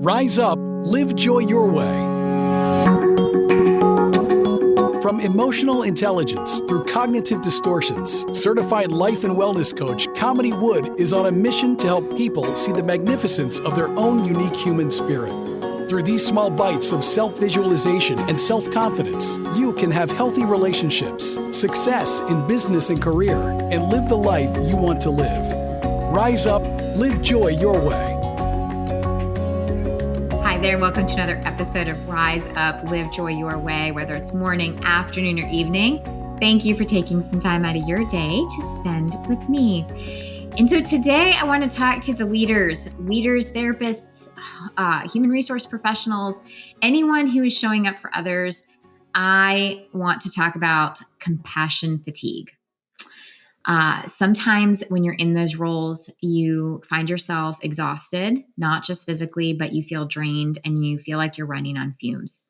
Rise up, live joy your way. From emotional intelligence through cognitive distortions, certified life and wellness coach Kamini Wood is on a mission to help people see the magnificence of their own unique human spirit. Through these small bites of self-visualization and self-confidence, you can have healthy relationships, success in business and career, and live the life you want to live. Rise up, live joy your way. Hi there, and welcome to another episode of Rise Up, Live Joy Your Way, whether it's morning, afternoon, or evening. Thank you for taking some time out of your day to spend with me. And so today I want to talk to the leaders, therapists, human resource professionals, anyone who is showing up for others. I want to talk about compassion fatigue. Sometimes when you're in those roles, you find yourself exhausted, not just physically, but you feel drained and you feel like you're running on fumes.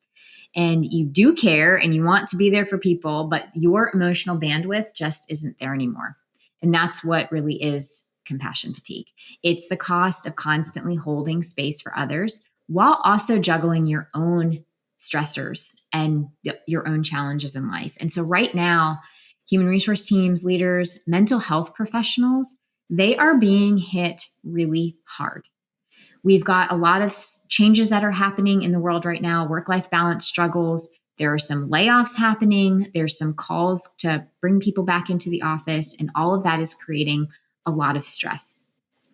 And you do care and you want to be there for people, but your emotional bandwidth just isn't there anymore. And that's what really is compassion fatigue. It's the cost of constantly holding space for others while also juggling your own stressors and your own challenges in life. And so right now, human resource teams, leaders, mental health professionals, they are being hit really hard. We've got a lot of changes that are happening in the world right now, work-life balance struggles. There are some layoffs happening. There's some calls to bring people back into the office, and all of that is creating a lot of stress.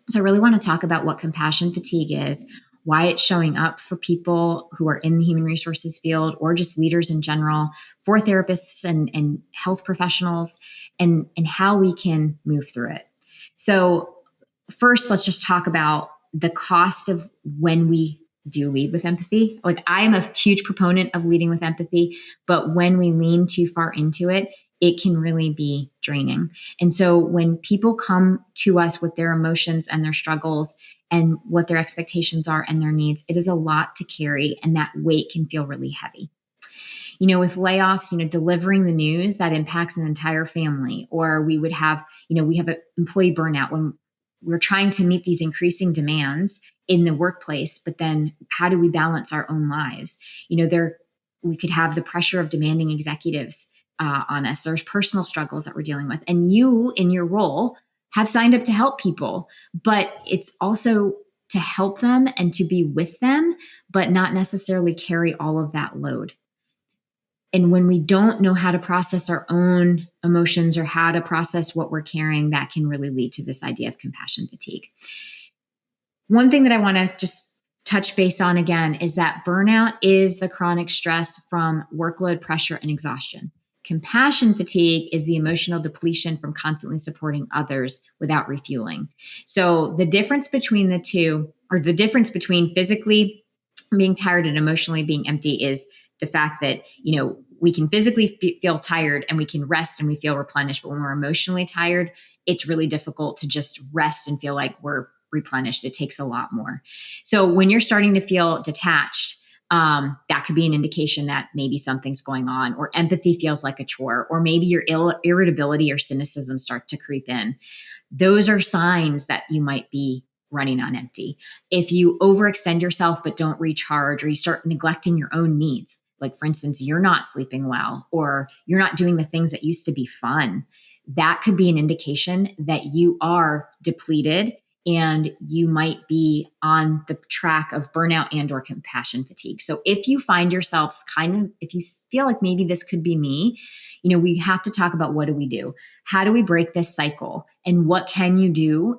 So I really want to talk about what compassion fatigue is, why it's showing up for people who are in the human resources field or just leaders in general, for therapists and health professionals, and how we can move through it. So first, let's just talk about the cost of when we do lead with empathy. Like, I am a huge proponent of leading with empathy, but when we lean too far into it, it can really be draining. And so when people come to us with their emotions and their struggles and what their expectations are and their needs, it is a lot to carry, and that weight can feel really heavy. With layoffs, delivering the news that impacts an entire family, or we would have, we have an employee burnout when we're trying to meet these increasing demands in the workplace, but then how do we balance our own lives? We could have the pressure of demanding executives on us. There's personal struggles that we're dealing with. And you, in your role, have signed up to help people, but it's also to help them and to be with them, but not necessarily carry all of that load. And when we don't know how to process our own emotions or how to process what we're carrying, that can really lead to this idea of compassion fatigue. One thing that I want to just touch base on again is that burnout is the chronic stress from workload, pressure, and exhaustion. Compassion fatigue is the emotional depletion from constantly supporting others without refueling. So the difference between the two, or the difference between physically being tired and emotionally being empty, is the fact that, we can physically feel tired and we can rest and we feel replenished. But when we're emotionally tired, it's really difficult to just rest and feel like we're replenished. It takes a lot more. So when you're starting to feel detached, that could be an indication that maybe something's going on, or empathy feels like a chore, or maybe your irritability or cynicism start to creep in. Those are signs that you might be running on empty. If you overextend yourself but don't recharge, or you start neglecting your own needs, like for instance, you're not sleeping well, or you're not doing the things that used to be fun, that could be an indication that you are depleted and you might be on the track of burnout and or compassion fatigue. So if you find yourselves if you feel like maybe this could be me, we have to talk about, what do we do? How do we break this cycle? And what can you do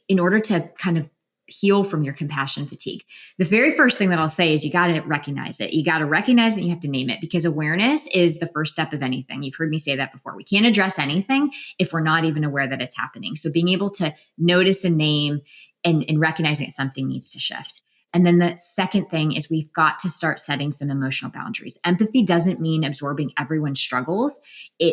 in order to kind of heal from your compassion fatigue? The very first thing that I'll say is you got to recognize it. You got to recognize it. You have to name it, because awareness is the first step of anything. You've heard me say that before. We can't address anything if we're not even aware that it's happening. So being able to notice and name and recognizing that something needs to shift. And then the second thing is we've got to start setting some emotional boundaries. Empathy doesn't mean absorbing everyone's struggles.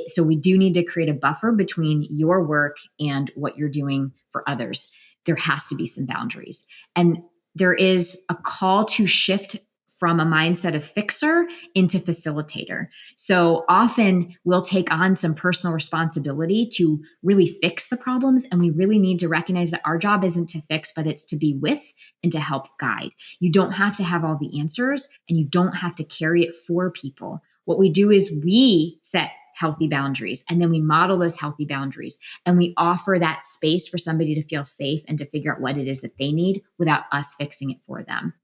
So we do need to create a buffer between your work and what you're doing for others. There has to be some boundaries. And there is a call to shift from a mindset of fixer into facilitator. So often we'll take on some personal responsibility to really fix the problems. And we really need to recognize that our job isn't to fix, but it's to be with and to help guide. You don't have to have all the answers and you don't have to carry it for people. What we do is we set healthy boundaries and then we model those healthy boundaries and we offer that space for somebody to feel safe and to figure out what it is that they need without us fixing it for them.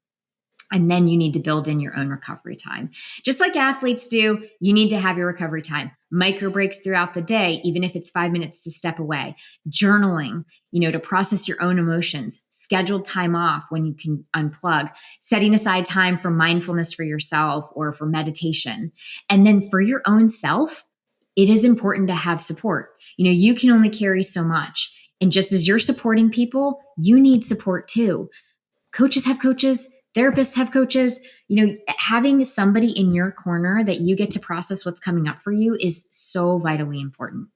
And then you need to build in your own recovery time. Just like athletes do, you need to have your recovery time. Micro breaks throughout the day, even if it's 5 minutes to step away. Journaling, to process your own emotions. Scheduled time off when you can unplug. Setting aside time for mindfulness for yourself or for meditation. And then for your own self, it is important to have support. You can only carry so much. And just as you're supporting people, you need support too. Coaches have coaches. Therapists have coaches. Having somebody in your corner that you get to process what's coming up for you is so vitally important.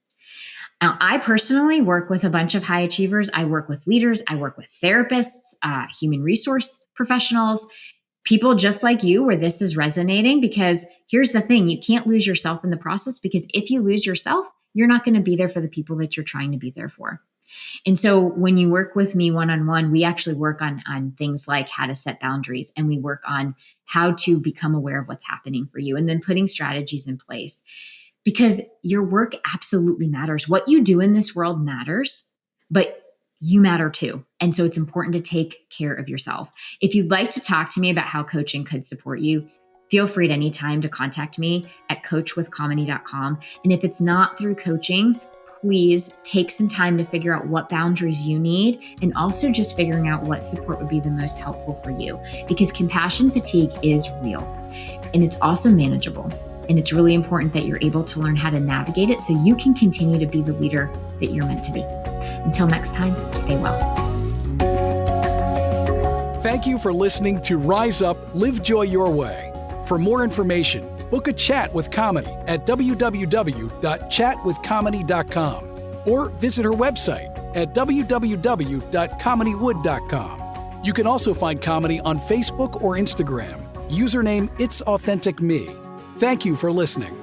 Now, I personally work with a bunch of high achievers. I work with leaders. I work with therapists, human resource professionals, people just like you where this is resonating, because here's the thing, you can't lose yourself in the process, because if you lose yourself, you're not going to be there for the people that you're trying to be there for. And so when you work with me one-on-one, we actually work on things like how to set boundaries, and we work on how to become aware of what's happening for you and then putting strategies in place, because your work absolutely matters. What you do in this world matters, but you matter too. And so it's important to take care of yourself. If you'd like to talk to me about how coaching could support you, feel free at any time to contact me at coachwithkamini.com. And if it's not through coaching, please take some time to figure out what boundaries you need, and also just figuring out what support would be the most helpful for you, because compassion fatigue is real and it's also manageable. And it's really important that you're able to learn how to navigate it so you can continue to be the leader that you're meant to be. Until next time, stay well. Thank you for listening to Rise Up, Live Joy Your Way. For more information, book a chat with Kamini at www.chatwithkamini.com or visit her website at www.kaminiwood.com. You can also find Kamini on Facebook or Instagram. Username It's Authentic Me. Thank you for listening.